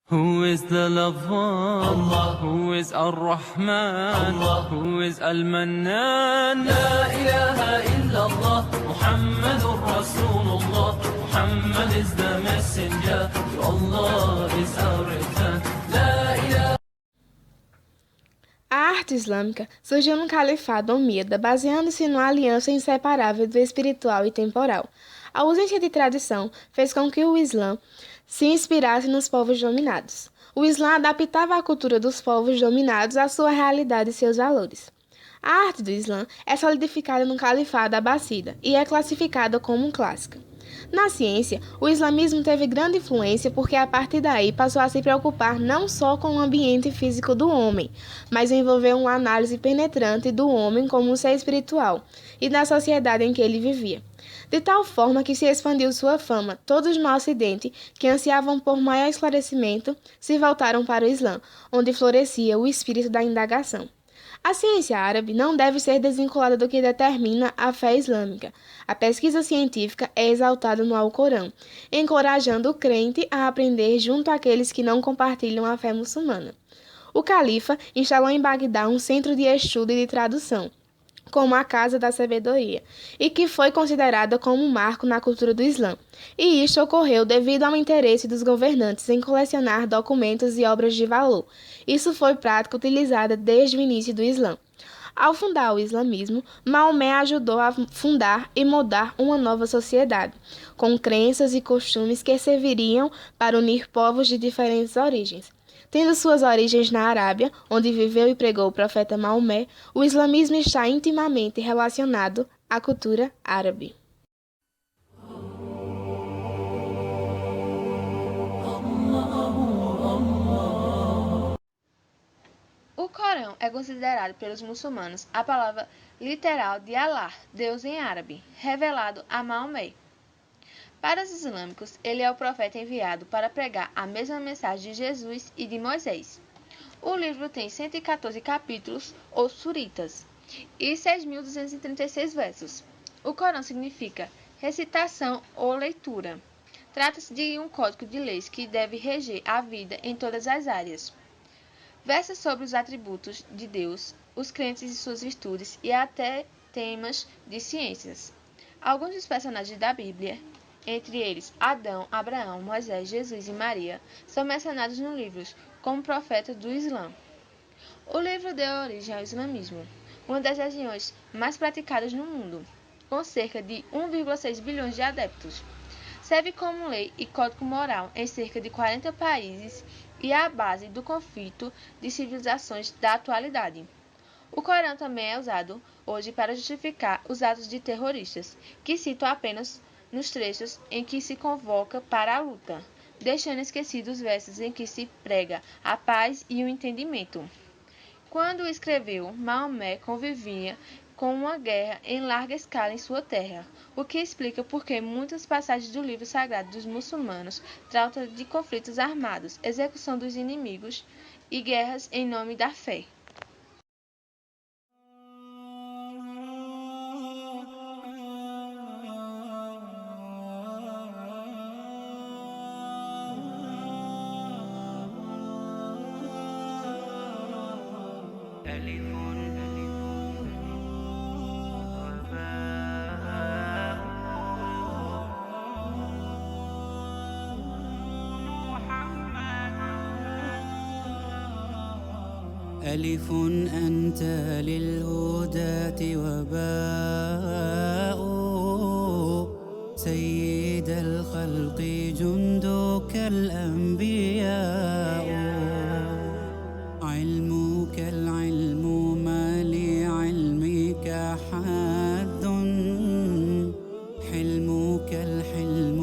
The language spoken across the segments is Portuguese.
Who is the lover? Allah. Who is Ar-Rahman? Allah. Who is Al-Mannan? La ilaha illallah, Muhammadur Rasulullah. Muhammad is the messenger, to Allah is our return. La ilaha. A arte islâmica surgiu no Califado Omíada, baseando-se numa aliança inseparável do espiritual e temporal. A ausência de tradição fez com que o Islã se inspirasse nos povos dominados. O Islã adaptava a cultura dos povos dominados à sua realidade e seus valores. A arte do Islã é solidificada no Califado Abássida e é classificada como clássica. Na ciência, o islamismo teve grande influência porque a partir daí passou a se preocupar não só com o ambiente físico do homem, mas envolveu uma análise penetrante do homem como um ser espiritual e da sociedade em que ele vivia. De tal forma que se expandiu sua fama, todos no Ocidente, que ansiavam por maior esclarecimento, se voltaram para o Islã, onde florescia o espírito da indagação. A ciência árabe não deve ser desvinculada do que determina a fé islâmica. A pesquisa científica é exaltada no Alcorão, encorajando o crente a aprender junto àqueles que não compartilham a fé muçulmana. O califa instalou em Bagdá um centro de estudo e de tradução, como a Casa da Sabedoria, e que foi considerada como um marco na cultura do Islã. E isto ocorreu devido ao interesse dos governantes em colecionar documentos e obras de valor. Isso foi prática utilizada desde o início do Islã. Ao fundar o islamismo, Maomé ajudou a fundar e moldar uma nova sociedade, com crenças e costumes que serviriam para unir povos de diferentes origens. Tendo suas origens na Arábia, onde viveu e pregou o profeta Maomé, o islamismo está intimamente relacionado à cultura árabe. O Corão é considerado pelos muçulmanos a palavra literal de Allah, Deus em árabe, revelado a Maomé. Para os islâmicos, ele é o profeta enviado para pregar a mesma mensagem de Jesus e de Moisés. O livro tem 114 capítulos, ou suritas, e 6.236 versos. O Corão significa recitação ou leitura. Trata-se de um código de leis que deve reger a vida em todas as áreas. Versa sobre os atributos de Deus, os crentes e suas virtudes e até temas de ciências. Alguns dos personagens da Bíblia, entre eles Adão, Abraão, Moisés, Jesus e Maria, são mencionados no livro como profetas do Islã. O livro deu origem ao islamismo, uma das religiões mais praticadas no mundo, com cerca de 1,6 bilhões de adeptos. Serve como lei e código moral em cerca de 40 países e é a base do conflito de civilizações da atualidade. O Corão também é usado hoje para justificar os atos de terroristas, que citam apenas nos trechos em que se convoca para a luta, deixando esquecidos os versos em que se prega a paz e o entendimento. Quando escreveu, Maomé convivia com uma guerra em larga escala em sua terra, o que explica por que muitas passagens do livro sagrado dos muçulmanos tratam de conflitos armados, execução dos inimigos e guerras em nome da fé. ألف أنت للهداة وباء سيد الخلق جندك الأنبياء علمك العلم ما لعلمك حد حلمك الحلم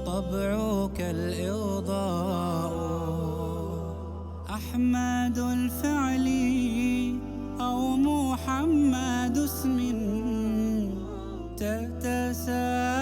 طبعك الإرضاء أحمد الفعل أو محمد اسم تتسامى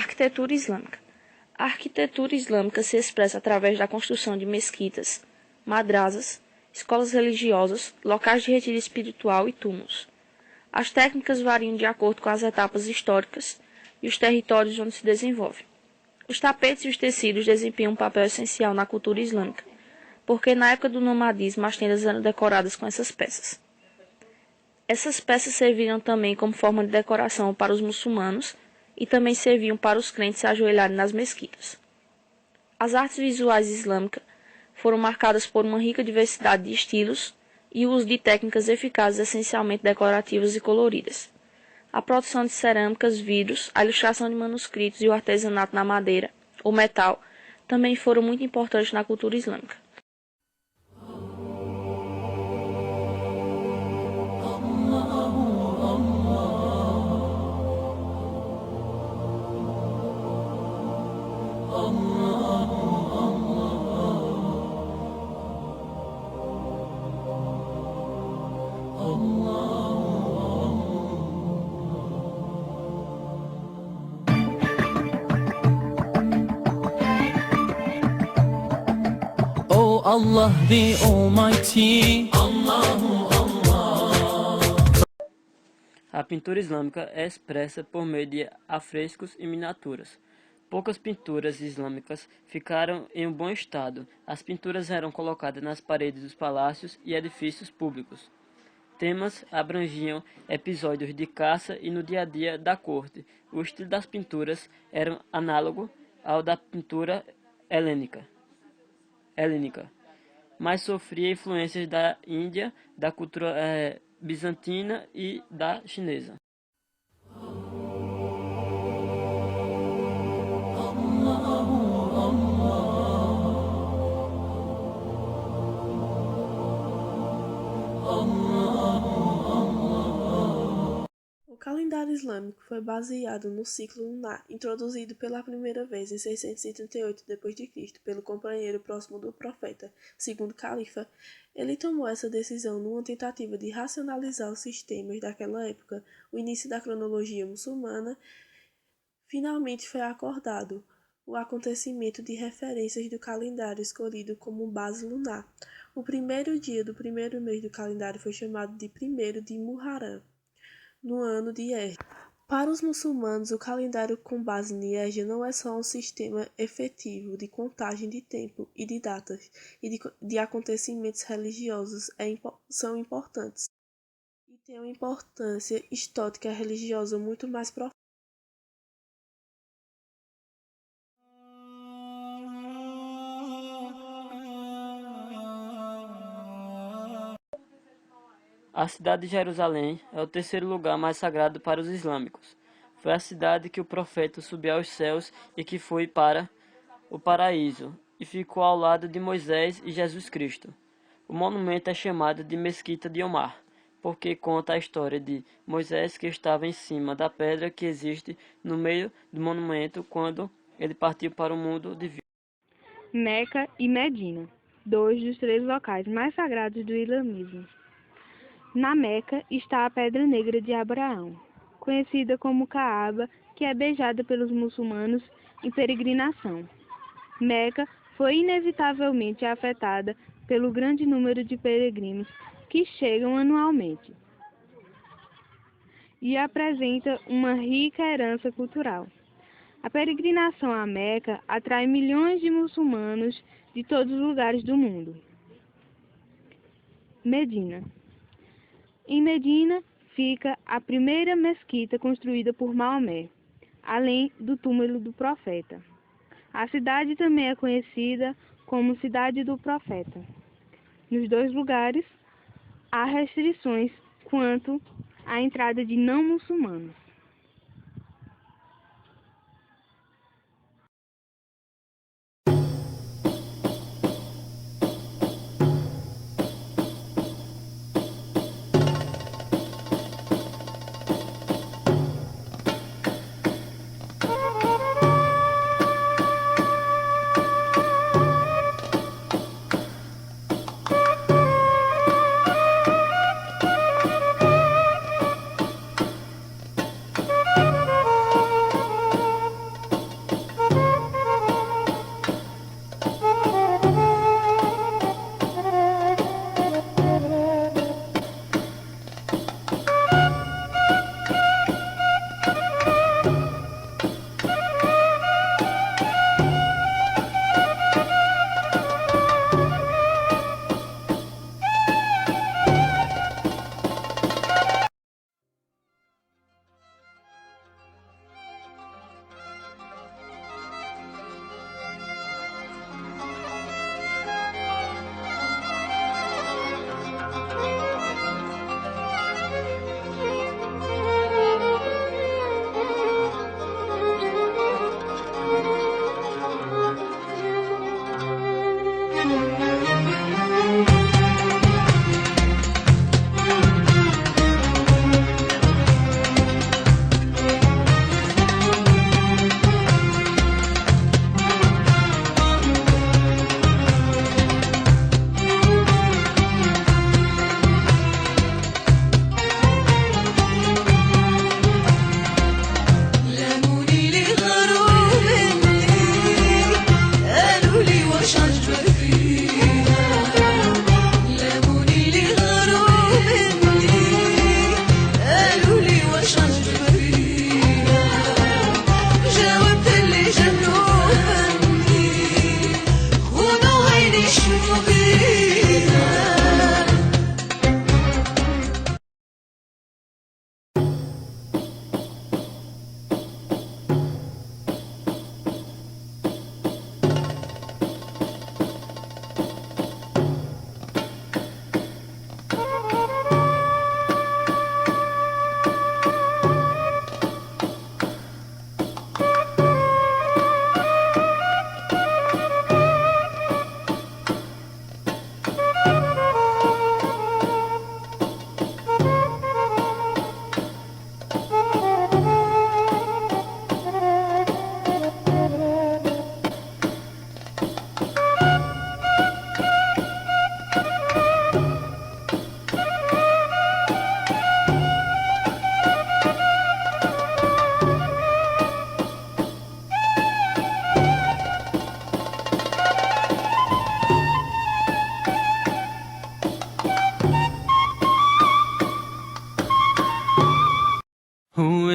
Arquitetura islâmica. A arquitetura islâmica se expressa através da construção de mesquitas, madrasas, escolas religiosas, locais de retiro espiritual e túmulos. As técnicas variam de acordo com as etapas históricas e os territórios onde se desenvolve. Os tapetes e os tecidos desempenham um papel essencial na cultura islâmica, porque na época do nomadismo as tendas eram decoradas com essas peças. Essas peças serviram também como forma de decoração para os muçulmanos e também serviam para os crentes se ajoelharem nas mesquitas. As artes visuais islâmicas foram marcadas por uma rica diversidade de estilos e o uso de técnicas eficazes essencialmente decorativas e coloridas. A produção de cerâmicas, vidros, a ilustração de manuscritos e o artesanato na madeira ou metal também foram muito importantes na cultura islâmica. Oh Allah the Almighty. A pintura islâmica é expressa por meio de afrescos e miniaturas. Poucas pinturas islâmicas ficaram em um bom estado. As pinturas eram colocadas nas paredes dos palácios e edifícios públicos. Temas abrangiam episódios de caça e no dia a dia da corte. O estilo das pinturas era análogo ao da pintura helênica, mas sofria influências da Índia, da cultura bizantina e da chinesa. O calendário islâmico foi baseado no ciclo lunar, introduzido pela primeira vez em 638 d.C. pelo companheiro próximo do profeta, segundo califa. Ele tomou essa decisão numa tentativa de racionalizar os sistemas daquela época. O início da cronologia muçulmana finalmente foi acordado, o acontecimento de referências do calendário escolhido como base lunar. O primeiro dia do primeiro mês do calendário foi chamado de 1º de Muharram, no ano de Hejra. Para os muçulmanos, o calendário com base em Hejra não é só um sistema efetivo de contagem de tempo e de datas e de acontecimentos religiosos são importantes e tem uma importância histórica e religiosa muito mais profunda. A cidade de Jerusalém é o terceiro lugar mais sagrado para os islâmicos. Foi a cidade que o profeta subiu aos céus e que foi para o paraíso, e ficou ao lado de Moisés e Jesus Cristo. O monumento é chamado de Mesquita de Omar, porque conta a história de Moisés que estava em cima da pedra que existe no meio do monumento quando ele partiu para o mundo divino. Meca e Medina, 2 dos 3 locais mais sagrados do islamismo. Na Meca está a Pedra Negra de Abraão, conhecida como Kaaba, que é beijada pelos muçulmanos em peregrinação. Meca foi inevitavelmente afetada pelo grande número de peregrinos que chegam anualmente e apresenta uma rica herança cultural. A peregrinação à Meca atrai milhões de muçulmanos de todos os lugares do mundo. Medina. Em Medina fica a primeira mesquita construída por Maomé, além do túmulo do profeta. A cidade também é conhecida como Cidade do Profeta. Nos 2 lugares, há restrições quanto à entrada de não muçulmanos.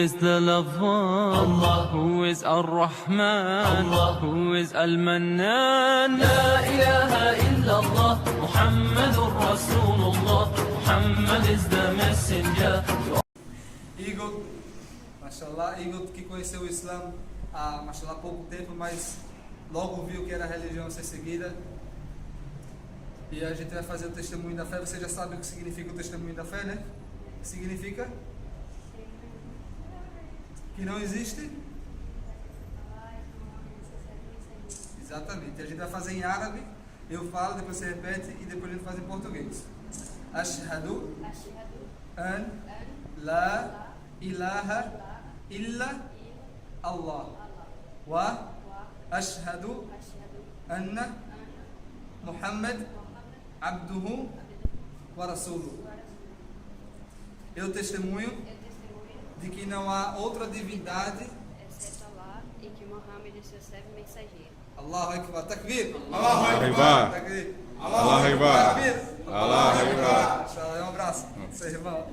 is the lover? Allah. Who is Ar-Rahman? Allah. Who is Al-Mannan? La ilaha illallah, Muhammadur Rasulullah. Muhammad is the messenger. Igor, mashallah, Igor que conheceu o Islã há, mashallah, pouco tempo, mas logo viu que era a religião a ser seguida. E a gente vai fazer o testemunho da fé. Você já sabe o que significa o testemunho da fé, né? O que significa? Que não existe? Exatamente. A gente vai fazer em árabe, eu falo, depois você repete e depois a gente faz em português. Ashhadu an la ilaha illa Allah wa ashhadu anna Muhammad abduhu wa rasuluhu. Eu testemunho de que não há outra divindade exceto Allah e que Muhammad é seu servo e mensageiro. Allahu Akbar, takbir. Allahu Akbar. Takbir. Allahu Akbar. Takbir. Allahu Akbar. Inshallah, um abraço. Seu irmão.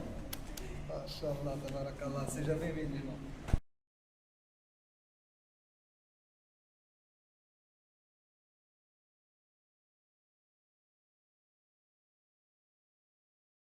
Inshallah, tabarakallah. Seja bem-vindo, irmão.